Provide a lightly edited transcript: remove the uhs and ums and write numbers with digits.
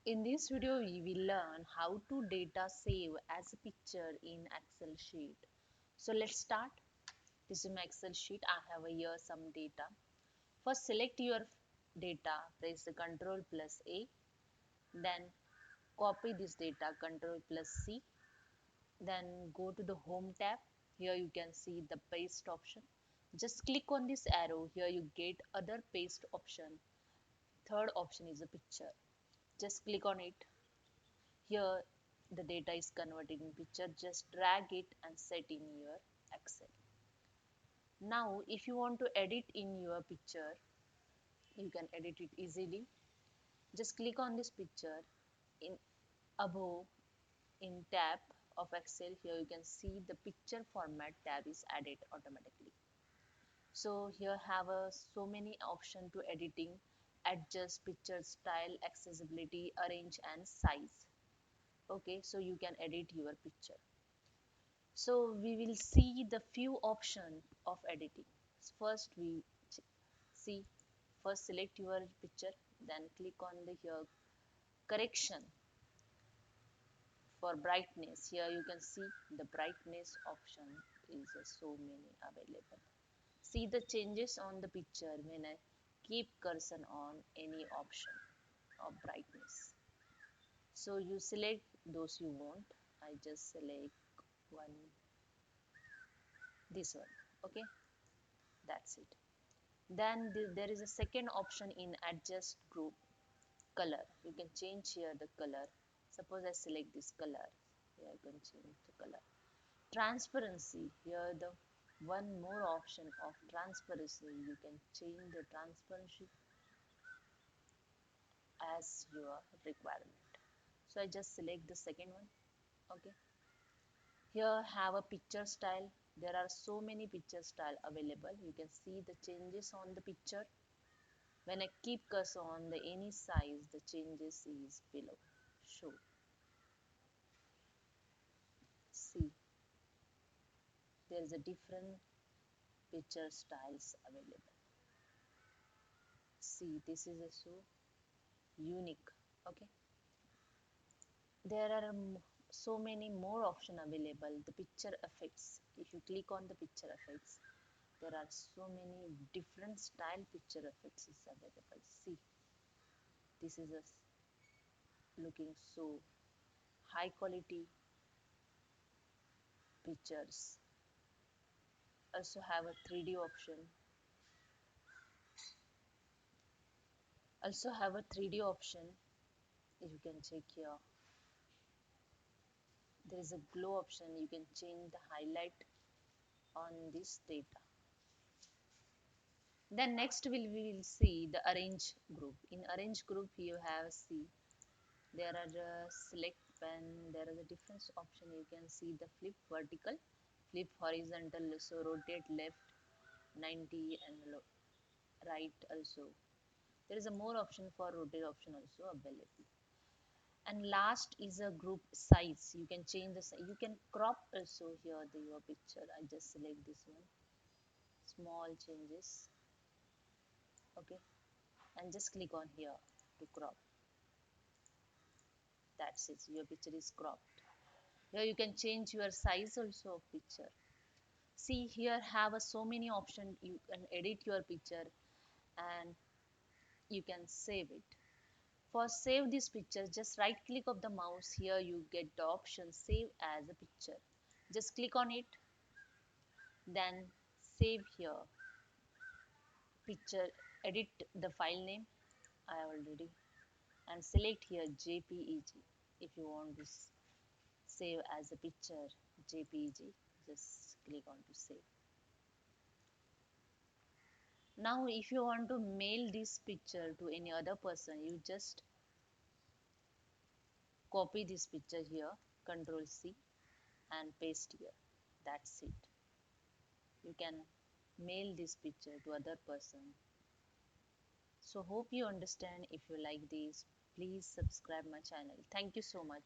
In this video, we will learn how to data save as a picture in Excel sheet. So let's start. This is my Excel sheet. I have here some data. First, select your data. Press the Ctrl plus A. Then copy this data. Ctrl plus C. Then go to the Home tab. Here you can see the paste option. Just click on this arrow. Here you get other paste option. Third option is a picture. Just click on it. Here the data is converted in picture. Just drag it and set in your Excel. Now if you want to edit in your picture, you can edit it easily. Just click on this picture. In above in tab of Excel, here you can see the picture format tab is added automatically. So here have so many option to editing: adjust picture style, accessibility, arrange and size. Okay, so you can edit your picture. So we will see the few option of editing. First we see, first select your picture, then click on the here correction for brightness. Here you can see the brightness option is so many available. See the changes on the picture when I keep cursor on any option of brightness. So you select those you want. I just select one, this one. Okay, that's it. Then there is a second option in adjust group color. You can change here the color. Suppose I select this color. Here I can change the color. Transparency. Here the one more option of transparency. You can change the transparency as your requirement. So I just select the second one. Okay. Here have a picture style. There are so many picture style available. You can see the changes on the picture. When I keep cursor on the any size, the changes is below. Show. See, there is a different picture styles available. See, this is a so unique. Okay, there are so many more option available. The picture effects. If you click on the picture effects, there are so many different style picture effects is available. See, this is a looking so high quality pictures. Also have a 3D option. Also have a 3D option. You can check here. There is a glow option. You can change the highlight on this data. Then next we will see the arrange group. In arrange group you have see there are select pen. There is a different option. You can see the flip vertical, flip horizontal, so rotate left 90 and right also. There is a more option for rotate option also available. And last is a group size. You can change the size. You can crop also here the your picture. I just select this one, small changes. Okay, and just click on here to crop. That's it, your picture is cropped. Here you can change your size also of picture. See here have a so many options. You can edit your picture and you can save it. For save this picture, just right click of the mouse. Here you get the option save as a picture. Just click on it, then save here picture. Edit the file name. I already, and select here JPEG. If you want to save as a picture JPEG, just click on to save. Now if you want to mail this picture to any other person, you just copy this picture here, Control C, and paste here. That's it. You can mail this picture to other person. So hope you understand. If you like this, please subscribe my channel. Thank you so much.